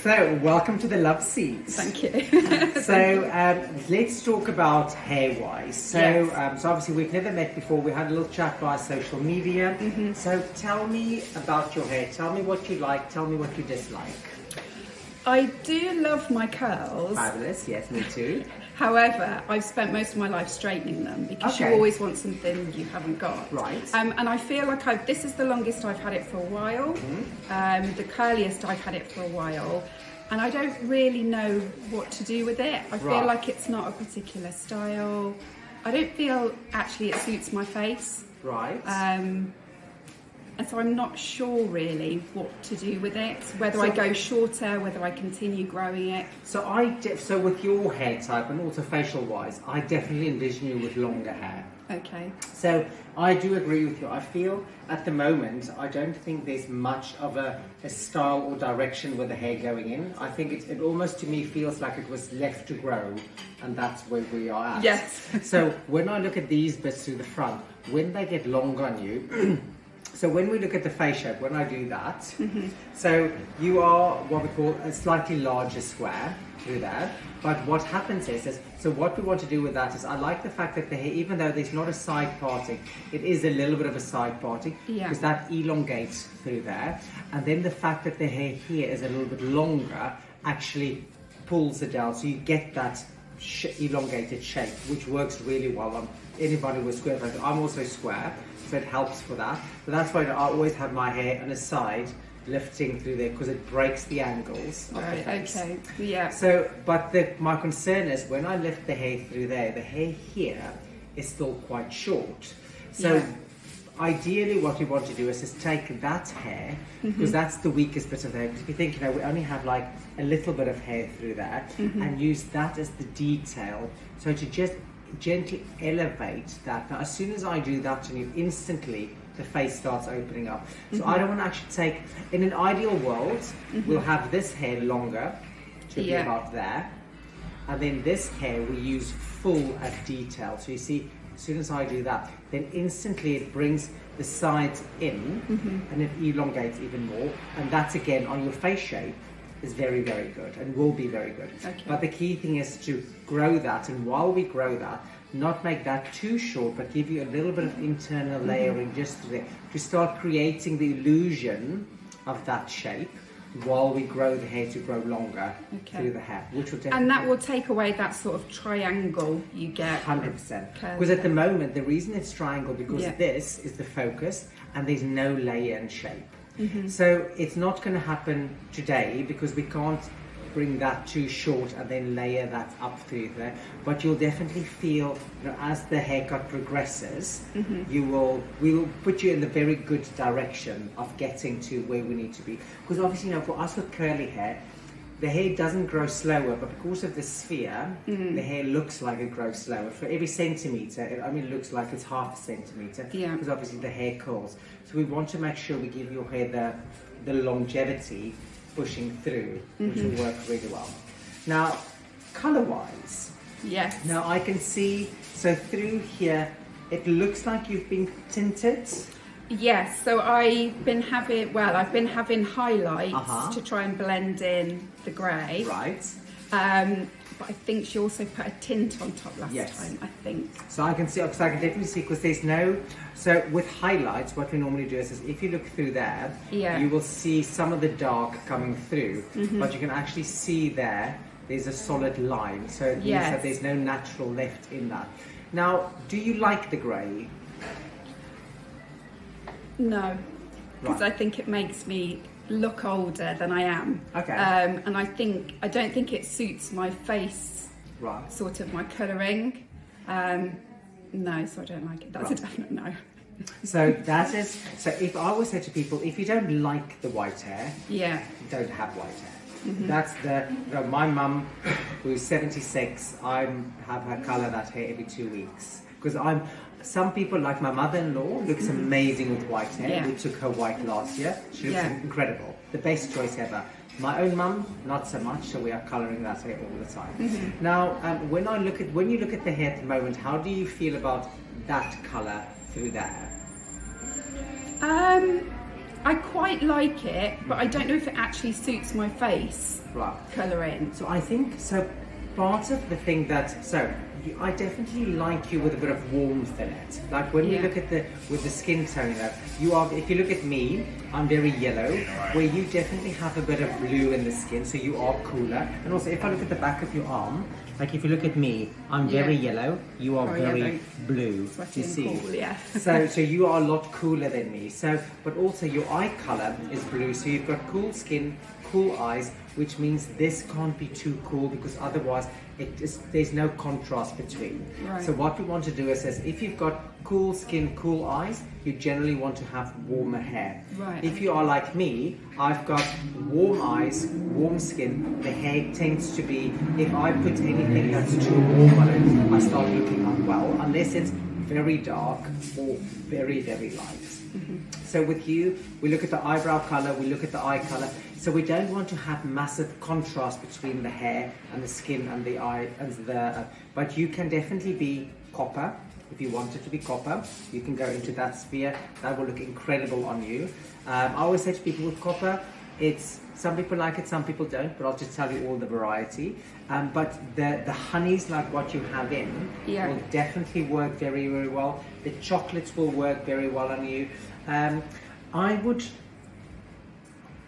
So, welcome to the love seat. Thank you. So, let's talk about hair-wise. So, Yes. so obviously we've never met before. We had a little chat via social media. So, tell me about your hair. Tell me what you like. Tell me what you dislike. I do love my curls. Fabulous. Yes, me too. However, I've spent most of my life straightening them because you Okay. always want something you haven't got. Right. And I feel like this is the longest I've had it for a while. The curliest I've had it for a while. And I don't really know what to do with it. I feel Right. like it's not a particular style. I don't feel actually it suits my face. Right. And so I'm not sure really what to do with it, whether I go shorter, whether I continue growing it. So so with your hair type and also facial wise, I definitely envision you with longer hair. Okay. So I do agree with you. I feel at the moment I don't think there's much of a style or direction with the hair going in. I think it almost to me feels like it was left to grow, and that's where we are at. Yes. So when I look at these bits through the front, when they get longer on you. So when we look at the face shape, when I do that, so you are what we call a slightly larger square through that. But what happens is, so what we want to do with that is, I like the fact that the hair, even though there's not a side parting, it is a little bit of a side parting, because that elongates through there. And then the fact that the hair here is a little bit longer actually pulls it down, so you get that elongated shape, which works really well on anybody with square face. I'm also square, so it helps for that. But that's why I always have my hair on the side lifting through there, because it breaks the angles of the face. Okay. Yeah. So, but my concern is when I lift the hair through there, the hair here is still quite short. So ideally what we want to do is just take that hair, because that's the weakest bit of the hair. Because if you think, we only have like a little bit of hair through that, and use that as the detail. So to just gently elevate that. Now, as soon as I do that to you, instantly the face starts opening up. So I don't want to actually take, in an ideal world, we'll have this hair longer to be about there. And then this hair we use full as detail. So you see, as soon as I do that, then instantly it brings the sides in, and it elongates even more. And that's again on your face shape is very, very good and will be very good. Okay. But the key thing is to grow that, and while we grow that, not make that too short, but give you a little bit of internal layering just to start creating the illusion of that shape while we grow the hair to grow longer through the hair, which will definitely... And that will take away that sort of triangle you get. 100%. Because at the moment, the reason it's triangle, because this is the focus and there's no layer and shape. So it's not going to happen today, because we can't bring that too short and then layer that up through there. But you'll definitely feel, as the haircut progresses, we will put you in the very good direction of getting to where we need to be. Because obviously, for us with curly hair, the hair doesn't grow slower, but because of the sphere, the hair looks like it grows slower. For every centimetre, it only looks like it's half a centimetre, because obviously the hair curls. So we want to make sure we give your hair the longevity pushing through, which will work really well. Now, colour-wise, now I can see, so through here, it looks like you've been tinted. Yes, so I've been having highlights to try and blend in the grey. Right. But I think she also put a tint on top last time, I think. So I can see, because I can definitely see, because there's no, so with highlights, what we normally do is if you look through there, you will see some of the dark coming through, but you can actually see there's a solid line. So it means that there's no natural left in that. Now, do you like the grey? No, because I think it makes me look older than I am. Okay. And I don't think it suits my face. Right. Sort of my colouring. No, so I don't like it. That's a definite no. So if I always say to people, if you don't like the white hair, don't have white hair. That's my mum, who's 76, I have her colour that hair every 2 weeks, because some people, like my mother-in-law, looks amazing with white hair. We took her white last year. She looks incredible. The best choice ever. My own mum, not so much, so we are colouring that hair all the time. Now, when you look at the hair at the moment, how do you feel about that colour through there? I quite like it, but I don't know if it actually suits my face colouring. So I think, so part of the thing that, I definitely like you with a bit of warmth in it. Like when we look at with the skin tone, if you look at me, I'm very yellow, where you definitely have a bit of blue in the skin, so you are cooler. And also if I look at the back of your arm, like if you look at me, I'm very yellow, you are very blue. Sweaty You see? and cool, yeah. so you are a lot cooler than me. But also your eye colour is blue, so you've got cool skin, cool eyes, which means this can't be too cool because otherwise there's no contrast between. Right. So what we want to do is if you've got cool skin, cool eyes, you generally want to have warmer hair. Right. If you are like me, I've got warm eyes, warm skin, the hair tends to be, if I put anything that's too warm on it, I start looking unwell, unless it's very dark or very, very light. So with you, we look at the eyebrow colour, we look at the eye colour. So we don't want to have massive contrast between the hair and the skin and the eye and but you can definitely be copper. If you want it to be copper, you can go into that sphere. That will look incredible on you. I always say to people with copper, some people like it, some people don't, but I'll just tell you all the variety. But the honeys, like what you have in, will definitely work very, very well. The chocolates will work very well on you.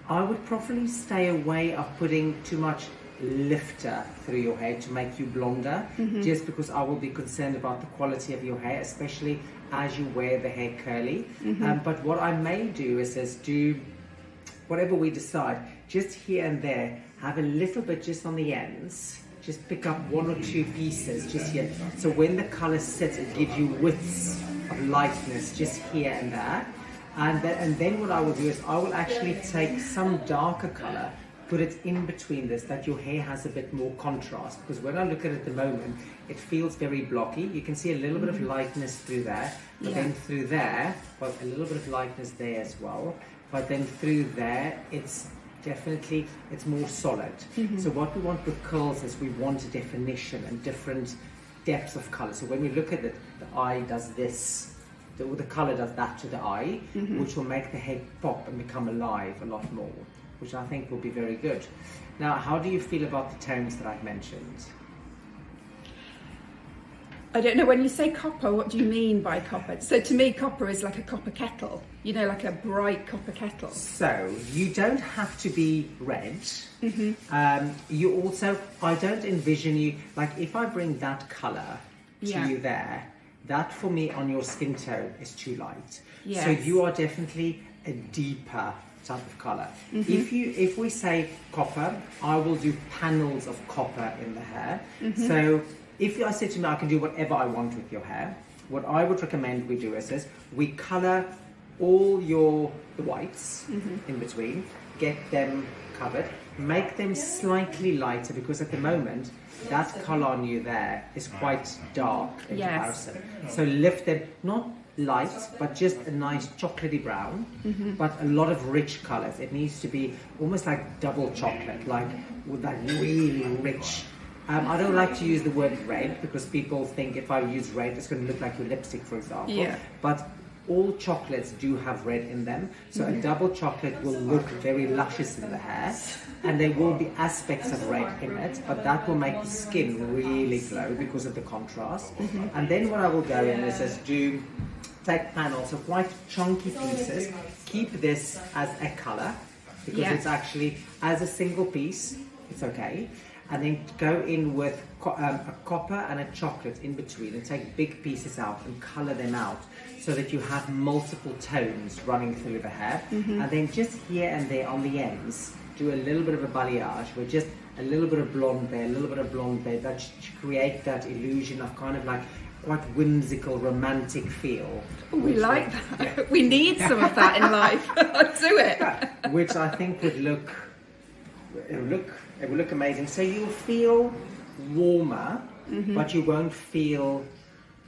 I would probably stay away of putting too much lifter through your hair to make you blonder, just because I will be concerned about the quality of your hair, especially as you wear the hair curly. But what I may do is do whatever we decide, just here and there, have a little bit just on the ends, just pick up 1 or 2 pieces just here. So when the colour sits, it gives you widths of lightness just here and there. And then what I will do is I will actually take some darker colour, put it in between this, that your hair has a bit more contrast. Because when I look at it at the moment, it feels very blocky. You can see a little bit of lightness through there, but then through there, well, a little bit of lightness there as well. But then through there, it's more solid. So what we want with curls is we want a definition and different depths of colour. So when we look at it, the eye does this. The colour does that to the eye, which will make the head pop and become alive a lot more, which I think will be very good. Now, how do you feel about the tones that I've mentioned? I don't know, when you say copper, what do you mean by copper? So to me, copper is like a copper kettle, like a bright copper kettle. So you don't have to be red. You also, I don't envision you, like if I bring that colour to you there, that for me on your skin tone is too light. So you are definitely a deeper type of colour. If we say copper, I will do panels of copper in the hair. So if I say to me, I can do whatever I want with your hair, what I would recommend we do is we colour all the whites in between, get them covered, make them slightly lighter, because at the moment that colour on you there is quite dark in comparison. So lift them, not light, but just a nice chocolatey brown, but a lot of rich colours. It needs to be almost like double chocolate, like with that really rich. I don't like to use the word red because people think if I use red, it's going to look like your lipstick, for example. But all chocolates do have red in them, so a double chocolate will look very luscious in the hair, and there will be aspects of red in it, but that will make the skin really glow because of the contrast. And then what I will go in is take panels of quite chunky pieces, keep this as a colour, because it's actually, as a single piece, it's okay. And then go in with a copper and a chocolate in between, and take big pieces out and colour them out so that you have multiple tones running through the hair. And then just here and there on the ends, do a little bit of a balayage with just a little bit of blonde there, a little bit of blonde there, that create that illusion of kind of like quite whimsical, romantic feel. Oh, we like that. We need some of that in life. Let's do it. Which I think would look amazing. So you'll feel warmer, but you won't feel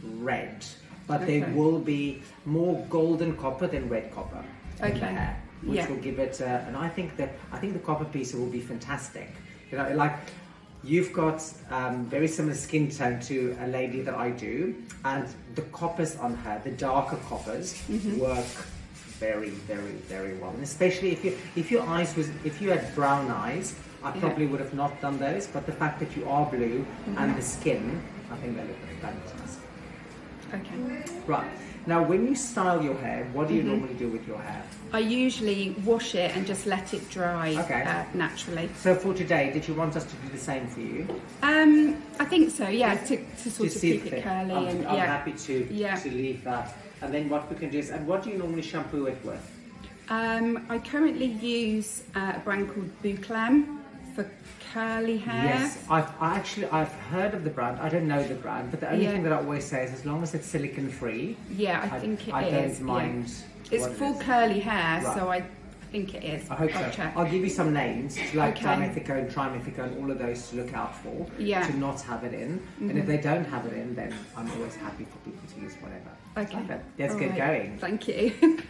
red. But there will be more golden copper than red copper in the hair, which will give it. And I think the copper piece will be fantastic. Like you've got very similar skin tone to a lady that I do, and the coppers on her, the darker coppers, work very, very, very well. And especially if your eyes if you had brown eyes, I probably would have not done those. But the fact that you are blue and the skin, I think they look fantastic. Okay. Right. Now, when you style your hair, what do you normally do with your hair? I usually wash it and just let it dry naturally. So for today, did you want us to do the same for you? I think so, yeah, to sort of keep it curly. I'm happy to leave that. And then what we can do is, and what do you normally shampoo it with? I currently use a brand called Bouclam for curly hair. Yes, I've heard of the brand. I don't know the brand, but the only thing that I always say is as long as it's silicone free. Yeah, I think it is. I don't mind. It's full curly hair, so I think it is. I hope so. Check. I'll give you some names, like Dimethico and Trimethico and all of those to look out for, to not have it in. And if they don't have it in, then I'm always happy for people to use whatever. Okay. Let's get going. Thank you.